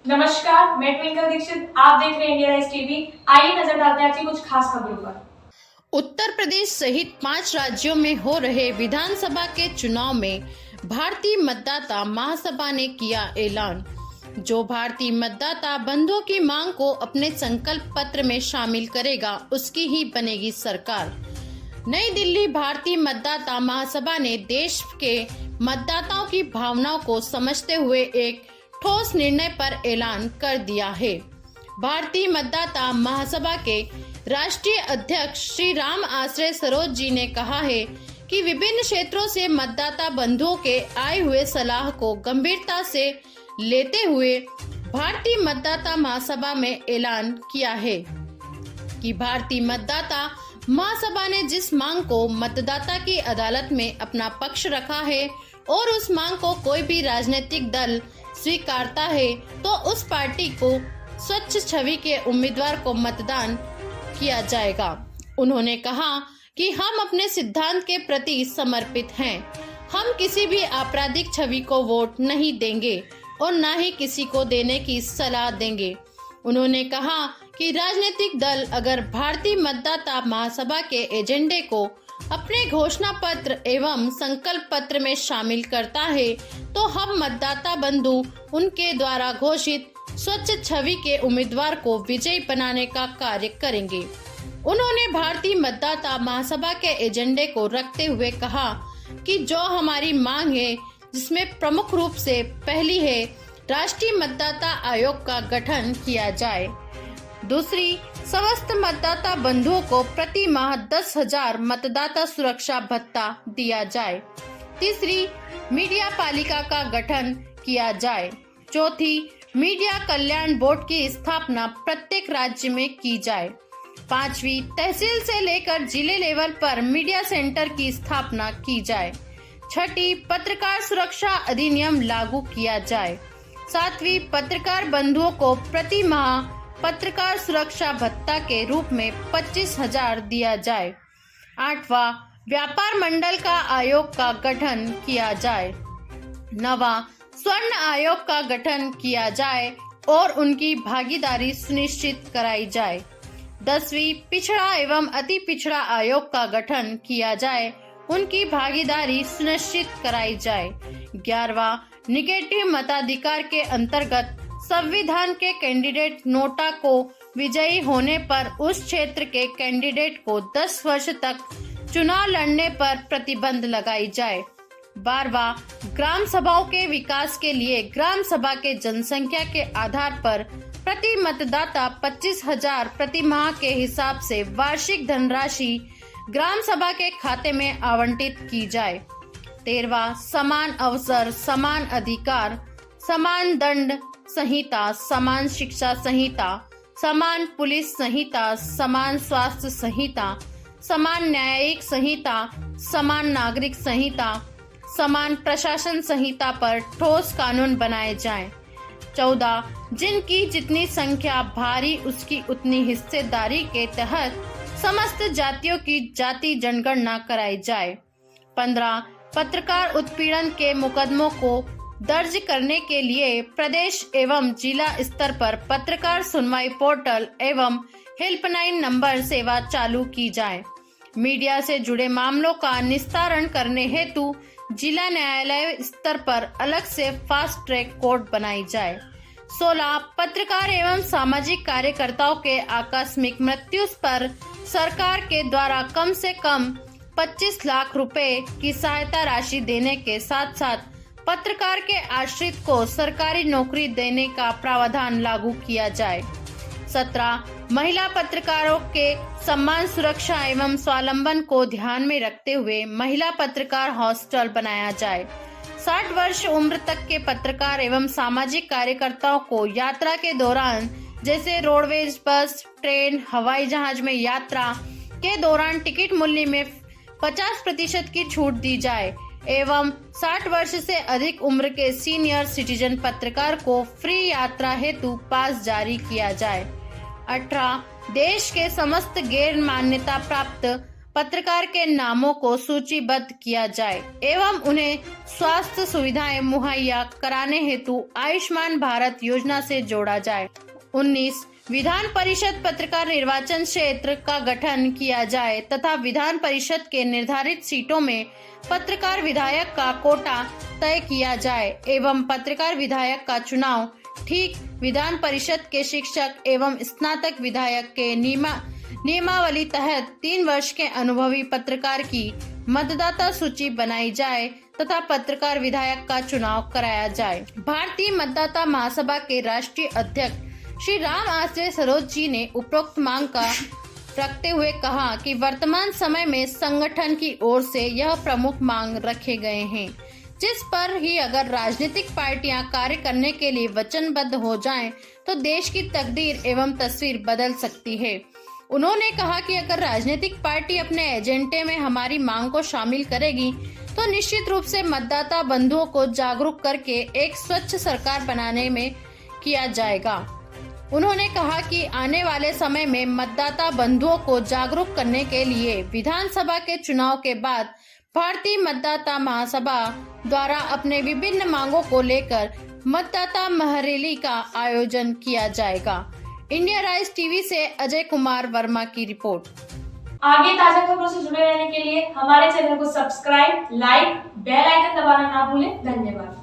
नमस्कार, मैं ट्विंकल दीक्षित। आप देख रहे हैं इंडिया राइज टीवी। आइए नजर डालते हैं आज की कुछ खास खबरों पर। उत्तर प्रदेश सहित 5 राज्यों में हो रहे विधानसभा के चुनाव में भारतीय मतदाता महासभा ने किया ऐलान। जो भारतीय मतदाता बंधुओं की मांग को अपने संकल्प पत्र में शामिल करेगा, उसकी ही बनेगी सरकार। नई दिल्ली भारतीय मतदाता महासभा ने देश के मतदाताओं की भावनाओं को समझते हुए एक ठोस निर्णय पर ऐलान कर दिया है। भारतीय मतदाता महासभा के राष्ट्रीय अध्यक्ष श्री राम आश्रय सरोज जी ने कहा है कि विभिन्न क्षेत्रों से मतदाता बंधुओं के आए हुए सलाह को गंभीरता से लेते हुए भारतीय मतदाता महासभा में ऐलान किया है कि भारतीय मतदाता महासभा ने जिस मांग को मतदाता की अदालत में अपना पक्ष रखा है और उस मांग को कोई भी राजनीतिक दल स्वीकारता है तो उस पार्टी को स्वच्छ छवि के उम्मीदवार को मतदान किया जाएगा। उन्होंने कहा कि हम अपने सिद्धांत के प्रति समर्पित हैं। हम किसी भी आपराधिक छवि को वोट नहीं देंगे और न ही किसी को देने की सलाह देंगे। उन्होंने कहा कि राजनीतिक दल अगर भारतीय मतदाता महासभा के एजेंडे को अपने घोषणा पत्र एवं संकल्प पत्र में शामिल करता है तो हम मतदाता बंधु उनके द्वारा घोषित स्वच्छ छवि के उम्मीदवार को विजयी बनाने का कार्य करेंगे। उन्होंने भारतीय मतदाता महासभा के एजेंडे को रखते हुए कहा कि जो हमारी मांग है, जिसमें प्रमुख रूप से पहली है राष्ट्रीय मतदाता आयोग का गठन किया जाए, दूसरी समस्त मतदाता बंधुओं को प्रति माह 10,000 मतदाता सुरक्षा भत्ता दिया जाए, तीसरी मीडिया पालिका का गठन किया जाए, चौथी मीडिया कल्याण बोर्ड की स्थापना प्रत्येक राज्य में की जाए, पांचवी तहसील से लेकर जिले लेवल पर मीडिया सेंटर की स्थापना की जाए, छठी पत्रकार सुरक्षा अधिनियम लागू किया जाए, सातवीं पत्रकार बंधुओं को प्रति माह पत्रकार सुरक्षा भत्ता के रूप में 25,000 दिया जाए, आठवां व्यापार मंडल का आयोग का गठन किया जाए, नवा स्वर्ण आयोग का गठन किया जाए और उनकी भागीदारी सुनिश्चित कराई जाए, 10वीं पिछड़ा एवं अति पिछड़ा आयोग का गठन किया जाए, उनकी भागीदारी सुनिश्चित कराई जाए, 11वां निगेटिव मताधिकार के अंतर्गत संविधान के कैंडिडेट नोटा को विजयी होने पर उस क्षेत्र के कैंडिडेट को 10 वर्ष तक चुनाव लड़ने पर प्रतिबंध लगाई जाए, 12वां ग्राम सभाओं के विकास के लिए ग्राम सभा के जनसंख्या के आधार पर प्रति मतदाता 25,000 प्रति माह के हिसाब से वार्षिक धनराशि ग्राम सभा के खाते में आवंटित की जाए, 13वां समान अवसर समान अधिकार समान दंड संहिता समान शिक्षा संहिता समान पुलिस संहिता समान स्वास्थ्य संहिता समान न्यायिक संहिता समान नागरिक संहिता समान प्रशासन संहिता पर ठोस कानून बनाए जाएं, 14 जिनकी जितनी संख्या भारी उसकी उतनी हिस्सेदारी के तहत समस्त जातियों की जाति जनगणना कराई जाए, 15 पत्रकार उत्पीड़न के मुकदमों को दर्ज करने के लिए प्रदेश एवं जिला स्तर पर पत्रकार सुनवाई पोर्टल एवं हेल्पलाइन नंबर सेवा चालू की जाए, मीडिया से जुड़े मामलों का निस्तारण करने हेतु जिला न्यायालय स्तर पर अलग से फास्ट ट्रैक कोर्ट बनाई जाए, 16 पत्रकार एवं सामाजिक कार्यकर्ताओं के आकस्मिक मृत्यु पर सरकार के द्वारा कम से कम 25 लाख रुपए की सहायता राशि देने के साथ साथ पत्रकार के आश्रित को सरकारी नौकरी देने का प्रावधान लागू किया जाए, 17 महिला पत्रकारों के सम्मान सुरक्षा एवं स्वावलंबन को ध्यान में रखते हुए महिला पत्रकार हॉस्टल बनाया जाए, 60 वर्ष उम्र तक के पत्रकार एवं सामाजिक कार्यकर्ताओं को यात्रा के दौरान जैसे रोडवेज बस ट्रेन हवाई जहाज में यात्रा के दौरान टिकट मूल्य में 50% की छूट दी जाए एवं 60 वर्ष से अधिक उम्र के सीनियर सिटीजन पत्रकार को फ्री यात्रा हेतु पास जारी किया जाए, 18 देश के समस्त गैर मान्यता प्राप्त पत्रकार के नामों को सूचीबद्ध किया जाए एवं उन्हें स्वास्थ्य सुविधाएं मुहैया कराने हेतु आयुष्मान भारत योजना से जोड़ा जाए। 19 विधान परिषद पत्रकार निर्वाचन क्षेत्र का गठन किया जाए तथा विधान परिषद के निर्धारित सीटों में पत्रकार विधायक का कोटा तय किया जाए एवं पत्रकार विधायक का चुनाव ठीक विधान परिषद के शिक्षक एवं स्नातक विधायक के नियमावली तहत 3 वर्ष के अनुभवी पत्रकार की मतदाता सूची बनाई जाए तथा पत्रकार विधायक का चुनाव कराया जाए। भारतीय मतदाता महासभा के राष्ट्रीय अध्यक्ष श्री राम आश्रय सरोज जी ने उपरोक्त मांग का रखते हुए कहा कि वर्तमान समय में संगठन की ओर से यह प्रमुख मांग रखे गए हैं, जिस पर ही अगर राजनीतिक पार्टियां कार्य करने के लिए वचनबद्ध हो जाएं, तो देश की तकदीर एवं तस्वीर बदल सकती है। उन्होंने कहा कि अगर राजनीतिक पार्टी अपने एजेंडे में हमारी मांग को शामिल करेगी तो निश्चित रूप से मतदाता बंधुओं को जागरूक करके एक स्वच्छ सरकार बनाने में किया जाएगा। उन्होंने कहा कि आने वाले समय में मतदाता बंधुओं को जागरूक करने के लिए विधानसभा के चुनाव के बाद भारतीय मतदाता महासभा द्वारा अपने विभिन्न मांगों को लेकर मतदाता महारैली का आयोजन किया जाएगा। इंडिया राइज टीवी से अजय कुमार वर्मा की रिपोर्ट। आगे ताजा खबरों से जुड़े रहने के लिए हमारे चैनल को सब्सक्राइब, लाइक, बेल आइकन दबाना ना भूलें। धन्यवाद।